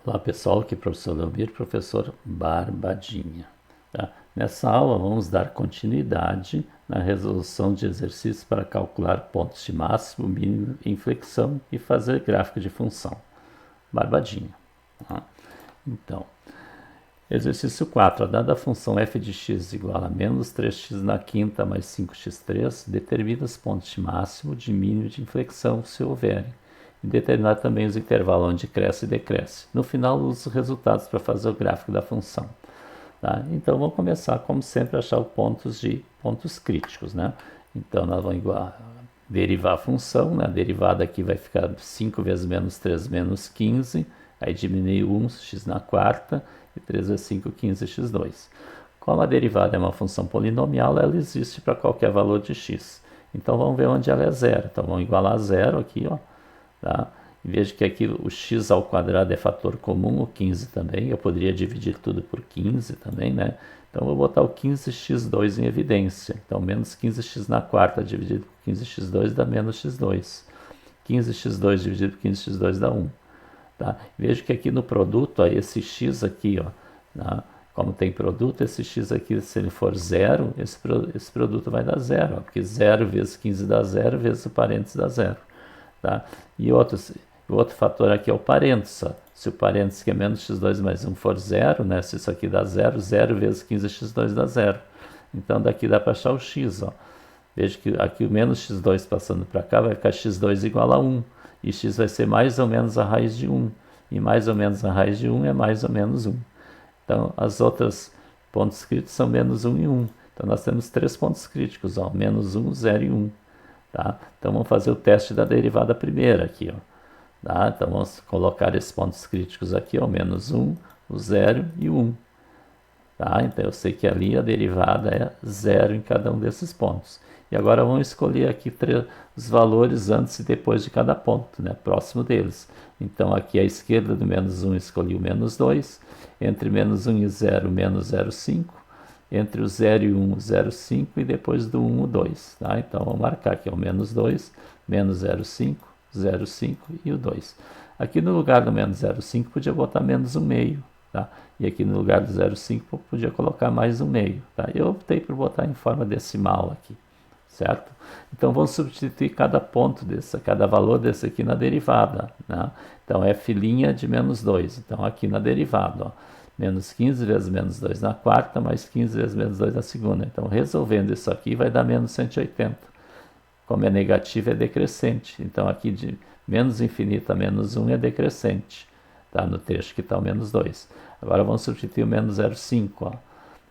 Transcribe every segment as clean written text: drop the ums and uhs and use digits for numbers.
Olá pessoal, aqui é o professor Leomir, professor Barbadinha. Tá? Nessa aula vamos dar continuidade na resolução de exercícios para calcular pontos de máximo, mínimo e inflexão e fazer gráfico de função. Barbadinha. Tá? Então, exercício 4. Dada a função f de x igual a menos 3x na quinta mais 5x3, determina os pontos de máximo, de mínimo e de inflexão, se houverem. E determinar também os intervalos onde cresce e decresce. No final, usa os resultados para fazer o gráfico da função. Tá? Então, vamos começar, como sempre, a achar os pontos críticos. Né? Então, nós vamos derivar a função. Né? A derivada aqui vai ficar 5 vezes menos 3 menos 15. Aí diminui 1, x na quarta. E 3 vezes 5, 15x2. Como a derivada é uma função polinomial, ela existe para qualquer valor de x. Então, vamos ver onde ela é zero. Então, vamos igualar a zero aqui, ó. Tá? Veja que aqui o x ao quadrado é fator comum, o 15 também. Eu poderia dividir tudo por 15 também, né? Então, vou botar o 15x2 em evidência. Então, menos 15x na quarta dividido por 15x2 dá menos x2. 15x2 dividido por 15x2 dá 1. Tá? Veja que aqui no produto, ó, esse x aqui, ó, tá? Como tem produto, esse x aqui, se ele for zero, esse produto vai dar zero, ó, porque 0 vezes 15 dá zero, vezes o parênteses dá zero. Tá? E o outro fator aqui é o parênteses. Ó. Se o parênteses que é menos x2 mais 1 for zero, né? Se isso aqui dá zero, 0 vezes 15x2 dá zero. Então daqui dá para achar o x. Ó. Veja que aqui o menos x2 passando para cá vai ficar x2 igual a 1. E x vai ser mais ou menos a raiz de 1. E mais ou menos a raiz de 1 é mais ou menos 1. Então, as outras pontos críticos são menos 1 e 1. Então, nós temos 3 pontos críticos, ó, menos 1, 0 e 1. Tá? Então, vamos fazer o teste da derivada primeira aqui. Ó. Tá? Então, vamos colocar esses pontos críticos aqui, ó, menos 1, o 0 e o 1. Tá? Então, eu sei que ali a derivada é 0 em cada um desses pontos. E agora vamos escolher aqui os valores antes e depois de cada ponto, né? Próximo deles. Então, aqui à esquerda do menos 1 escolhi o menos 2. Entre menos 1 e 0, menos 0,5. Entre o 0 e 1, 0,5. E depois do 1, o 2. Tá? Então, vou marcar aqui o menos 2, menos 0,5, 0,5 e o 2. Aqui no lugar do menos 0,5, podia botar menos 1,5. Tá? E aqui no lugar do 0,5, podia colocar mais 1,5. Tá? Eu optei por botar em forma decimal aqui. Certo? Então, vamos substituir cada ponto cada valor desse aqui na derivada. Né? Então, f' de menos 2. Então, aqui na derivada, ó, menos 15 vezes menos 2 na quarta, mais 15 vezes menos 2 na segunda. Então, resolvendo isso aqui, vai dar menos 180. Como é negativo, é decrescente. Então, aqui de menos infinito a menos 1 é decrescente. Tá? No trecho que está o menos 2. Agora, vamos substituir o menos 0,5. Ó.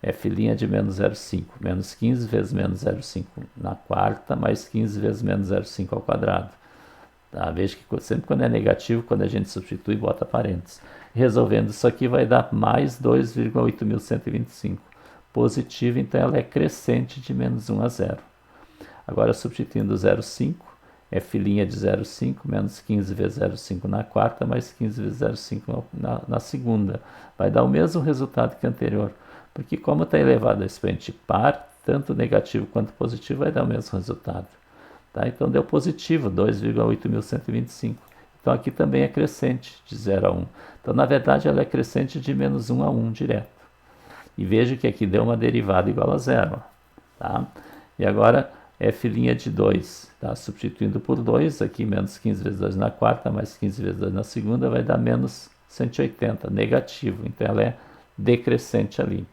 F' de menos 0,5, menos 15 vezes menos 0,5 na quarta, mais 15 vezes menos 0,5 ao quadrado. Tá? Veja que sempre quando é negativo, quando a gente substitui, bota parênteses. Resolvendo isso aqui vai dar mais 2,8125. Positivo, então ela é crescente de menos 1 a 0. Agora substituindo 0,5, F' de 0,5, menos 15 vezes 0,5 na quarta, mais 15 vezes 0,5 na segunda. Vai dar o mesmo resultado que anterior. Porque como está elevado a expoente par, tanto negativo quanto positivo vai dar o mesmo resultado. Tá? Então deu positivo, 2,8125. Então aqui também é crescente, de 0 a 1. Então na verdade ela é crescente de menos 1 a 1 direto. E veja que aqui deu uma derivada igual a 0. Tá? E agora f' de 2, tá? Substituindo por 2, aqui menos 15 vezes 2 na quarta, mais 15 vezes 2 na segunda, vai dar menos 180, negativo. Então ela é decrescente ali.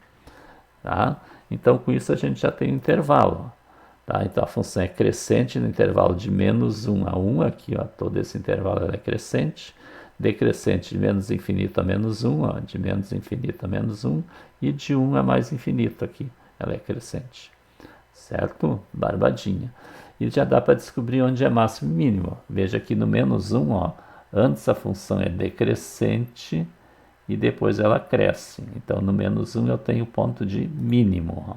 Tá? Então, com isso, a gente já tem um intervalo. Tá? Então, a função é crescente no intervalo de menos 1 a 1. Aqui, ó, todo esse intervalo é crescente. Decrescente de menos infinito a menos 1. Ó, de menos infinito a menos 1. E de 1 a mais infinito aqui. Ela é crescente. Certo? Barbadinha. E já dá para descobrir onde é máximo e mínimo. Veja aqui no menos 1, ó, antes a função é decrescente e depois ela cresce. Então, no menos 1 eu tenho ponto de mínimo. Ó,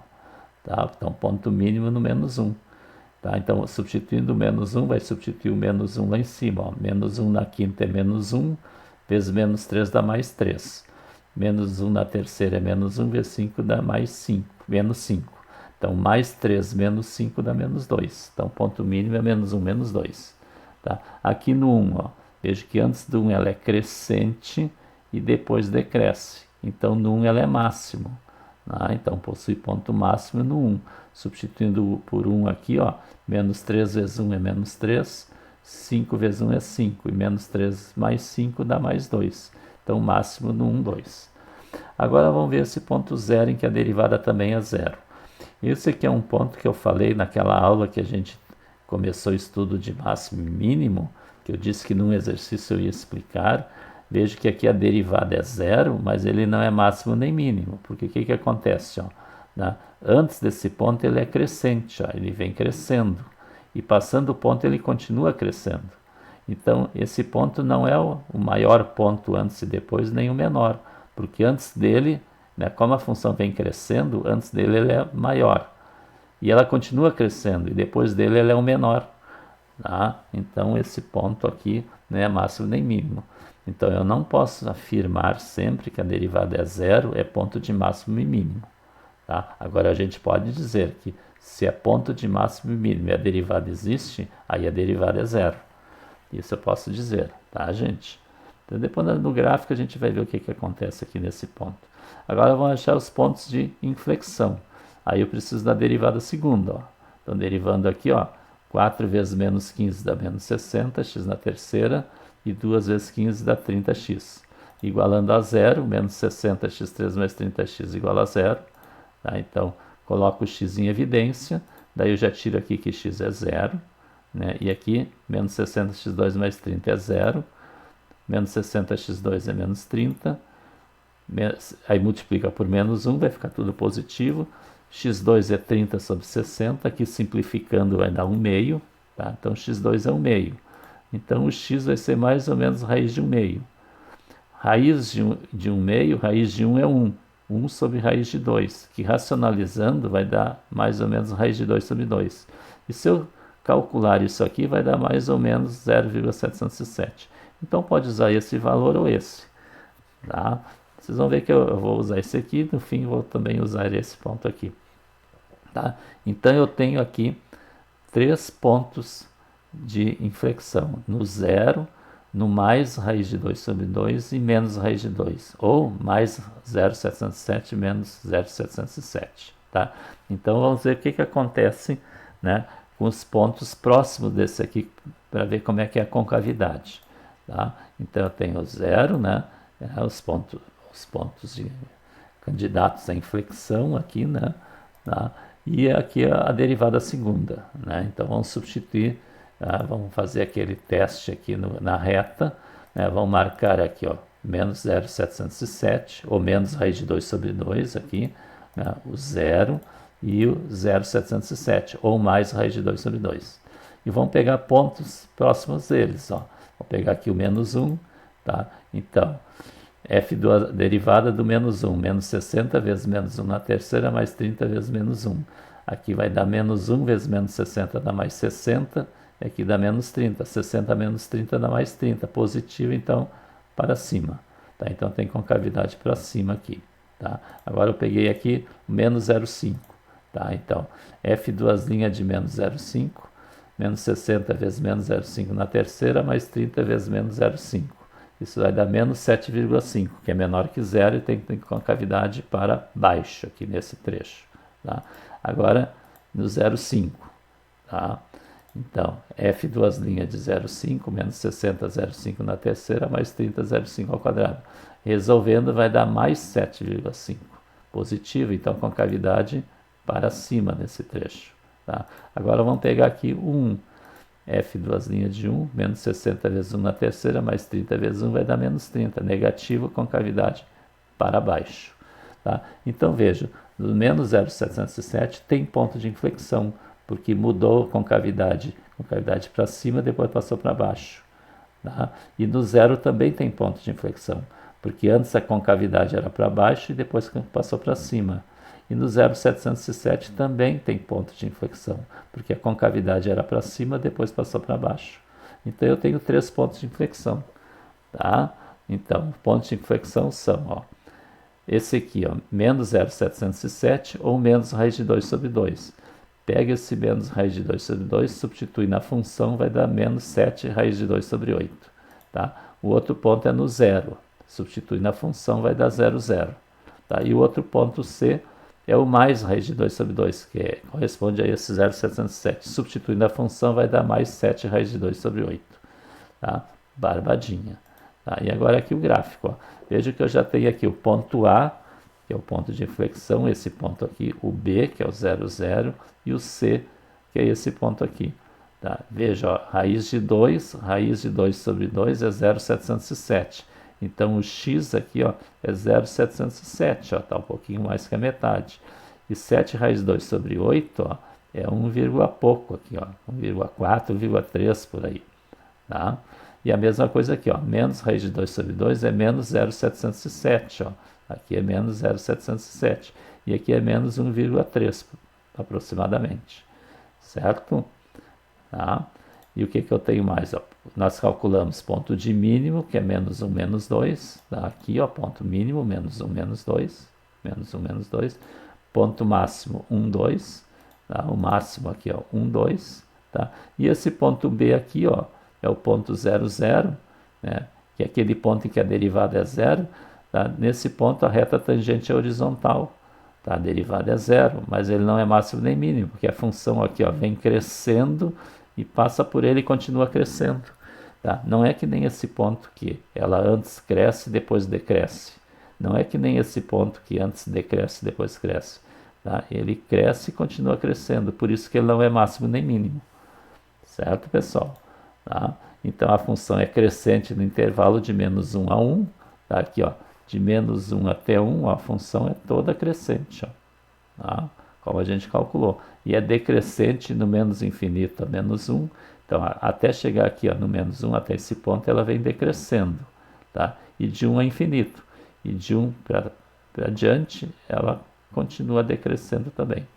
tá? Então, ponto mínimo no menos 1. Tá? Então, substituindo o menos 1, vai substituir o menos 1 lá em cima. Ó. Menos 1 na quinta é menos 1, vezes menos 3 dá mais 3. Menos 1 na terceira é menos 1, vezes 5 dá mais 5, menos 5. Então, mais 3 menos 5 dá menos 2. Então, ponto mínimo é menos 1, menos 2. Tá? Aqui no 1, ó, veja que antes do 1 ela é crescente, e depois decresce. Então, no 1 ela é máximo. Então, possui ponto máximo no 1. Substituindo por 1 aqui, ó, menos 3 vezes 1 é menos 3, 5 vezes 1 é 5, e menos 3 mais 5 dá mais 2. Então, máximo no 1, 2. Agora vamos ver esse ponto zero, em que a derivada também é zero. Esse aqui é um ponto que eu falei naquela aula que a gente começou o estudo de máximo e mínimo, que eu disse que num exercício eu ia explicar. Veja que aqui a derivada é zero, mas ele não é máximo nem mínimo, porque o que acontece? Ó, antes desse ponto ele é crescente, ó, ele vem crescendo, e passando o ponto ele continua crescendo. Então esse ponto não é o maior ponto antes e depois, nem o menor, porque antes dele, como a função vem crescendo, antes dele ele é maior, e ela continua crescendo, e depois dele ele é o menor. Então esse ponto aqui não é máximo nem mínimo. Então eu não posso afirmar sempre que a derivada é zero, é ponto de máximo e mínimo. Agora a gente pode dizer que se é ponto de máximo e mínimo e a derivada existe, aí a derivada é zero. Isso eu posso dizer, tá, gente? Então depois no gráfico a gente vai ver o que acontece aqui nesse ponto. Agora vamos achar os pontos de inflexão. Aí eu preciso da derivada segunda, ó. Então derivando aqui, ó, 4 vezes menos 15 dá menos 60, x na terceira, e 2 vezes 15 dá 30x. Igualando a zero, menos 60, x3 mais 30x igual a zero. Então, coloco o x em evidência, daí eu já tiro aqui que x é zero, e aqui, menos 60, x2 mais 30 é zero, menos 60, x2 é menos 30, aí multiplica por menos 1, vai ficar tudo positivo, x2 é 30 sobre 60, aqui simplificando vai dar 1 meio, então x2 é 1 meio. Então o x vai ser mais ou menos raiz de 1 meio. Raiz de 1 meio, raiz de 1 é 1. 1 sobre raiz de 2, que racionalizando vai dar mais ou menos raiz de 2 sobre 2. E se eu calcular isso aqui, vai dar mais ou menos 0,707. Então pode usar esse valor ou esse. Vocês vão ver que eu vou usar esse aqui, no fim vou também usar esse ponto aqui. Então eu tenho aqui 3 pontos de inflexão, no zero, no mais raiz de 2 sobre 2 e menos raiz de 2, ou mais 0,707 menos 0,707. Então vamos ver o que acontece, com os pontos próximos desse aqui, para ver como é que é a concavidade. Então eu tenho o zero, os pontos de candidatos à inflexão aqui, e aqui a derivada segunda. Então vamos substituir, vamos fazer aquele teste aqui na reta, vamos marcar aqui, ó, menos 0,707, ou menos raiz de 2 sobre 2 aqui, o zero e o 0,707, ou mais raiz de 2 sobre 2. E vamos pegar pontos próximos deles, ó. Vou pegar aqui o menos 1, Então, f derivada do menos 1, menos 60 vezes menos 1 na terceira, mais 30 vezes menos 1. Aqui vai dar menos 1 vezes menos 60 dá mais 60, e aqui dá menos 30. 60 menos 30 dá mais 30, positivo, então, para cima. Então tem concavidade para cima aqui. Agora eu peguei aqui menos 0,5. Então, f duas linhas de menos 0,5, menos 60 vezes menos 0,5 na terceira, mais 30 vezes menos 0,5. Isso vai dar menos 7,5, que é menor que zero e tem concavidade para baixo aqui nesse trecho. Agora, no 0,5. Então, f duas linhas de 0,5, menos 60, 0,5 na terceira, mais 30, 0,5 ao quadrado. Resolvendo, vai dar mais 7,5. Positivo, então, concavidade para cima nesse trecho. Agora, vamos pegar aqui o 1. f duas linhas de 1, menos 60 vezes 1 na terceira, mais 30 vezes 1 vai dar menos 30. Negativo, concavidade para baixo. Então, veja, no menos 0,707 tem ponto de inflexão, porque mudou a concavidade para cima, depois passou para baixo. E no zero também tem ponto de inflexão, porque antes a concavidade era para baixo e depois passou para cima. E no 0,707 também tem ponto de inflexão, porque a concavidade era para cima, depois passou para baixo. Então eu tenho 3 pontos de inflexão. Então, pontos de inflexão são, ó, esse aqui, ó, menos 0,707 ou menos raiz de 2 sobre 2. Pega esse menos raiz de 2 sobre 2, substitui na função, vai dar menos 7 raiz de 2 sobre 8. O outro ponto é no zero. Substitui na função, vai dar 0, 0. Tá? E o outro ponto C é o mais raiz de 2 sobre 2, que corresponde a esse 0,707. Substitui na função, vai dar mais 7 raiz de 2 sobre 8. Tá? Barbadinha. Tá? E agora aqui o gráfico. Ó. Veja que eu já tenho aqui o ponto A, que é o ponto de inflexão, esse ponto aqui, o B, que é o 0, 0, e o C, que é esse ponto aqui. Tá? Veja, ó, raiz de 2 sobre 2 é 0,707. Então o x aqui ó, é 0,707, está um pouquinho mais que a metade. E 7 raiz de 2 sobre 8 ó, é 1, pouco aqui, ó, 1,4, 1,3 por aí. Tá? E a mesma coisa aqui, ó, menos raiz de 2 sobre 2 é menos 0,707. Ó. Aqui é menos 0,707. E aqui é menos 1,3 aproximadamente. Certo? Tá? E o que eu tenho mais? Ó? Nós calculamos ponto de mínimo, que é menos 1, menos 2. Tá? Aqui, ó, ponto mínimo, menos 1, menos 2. Menos 1, menos 2. Ponto máximo, 1, 2. Tá? O máximo aqui, ó, 1, 2. Tá? E esse ponto B aqui, ó, é o ponto 0, 0, né? Que é aquele ponto em que a derivada é 0. Tá? Nesse ponto, a reta tangente é horizontal. Tá? A derivada é 0, mas ele não é máximo nem mínimo, porque a função aqui ó, vem crescendo e passa por ele e continua crescendo. Tá? Não é que nem esse ponto que ela antes cresce e depois decresce. Não é que nem esse ponto que antes decresce e depois cresce. Tá? Ele cresce e continua crescendo, por isso que ele não é máximo nem mínimo. Certo, pessoal? Tá? Então a função é crescente no intervalo de menos 1 a 1. Tá? Aqui, ó, de menos 1 até 1, ó, a função é toda crescente. Ó. Tá? Como a gente calculou. E é decrescente no menos infinito a menos 1. Então, até chegar aqui ó, no menos 1, até esse ponto, ela vem decrescendo. Tá? E de 1 a infinito. E de 1 para diante, ela continua decrescendo também.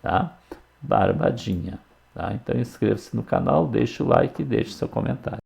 Tá? Barbadinha. Tá? Então, inscreva-se no canal, deixe o like e deixe seu comentário.